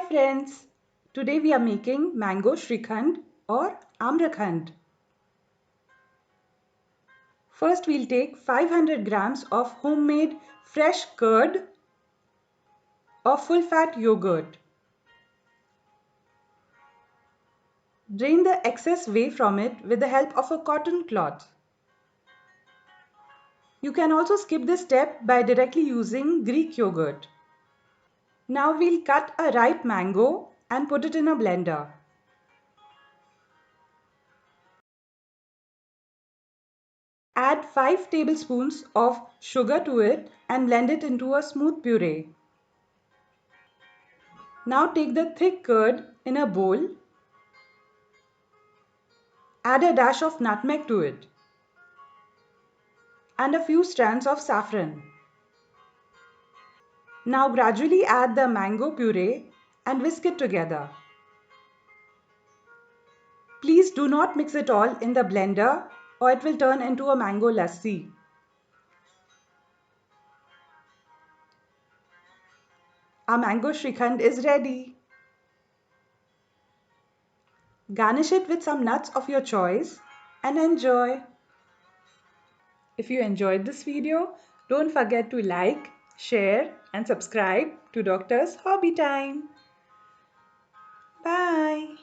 friends, today we are making Mango Shrikhand or Amrakhand. First we'll take 500 grams of homemade fresh curd or full fat yogurt. Drain the excess whey from it with the help of a cotton cloth. You can also skip this step by directly using Greek yogurt. Now we'll cut a ripe mango and put it in a blender. Add 5 tablespoons of sugar to it and blend it into a smooth puree. Now take the thick curd in a bowl. Add a dash of nutmeg to it and a few strands of saffron. Now gradually add the mango puree and whisk it together. Please do not mix it all in the blender or it will turn into a mango lassi. Our mango shrikhand is ready. Garnish it with some nuts of your choice and enjoy. If you enjoyed this video, don't forget to like, share and subscribe to Doctor's Hobby Time. Bye.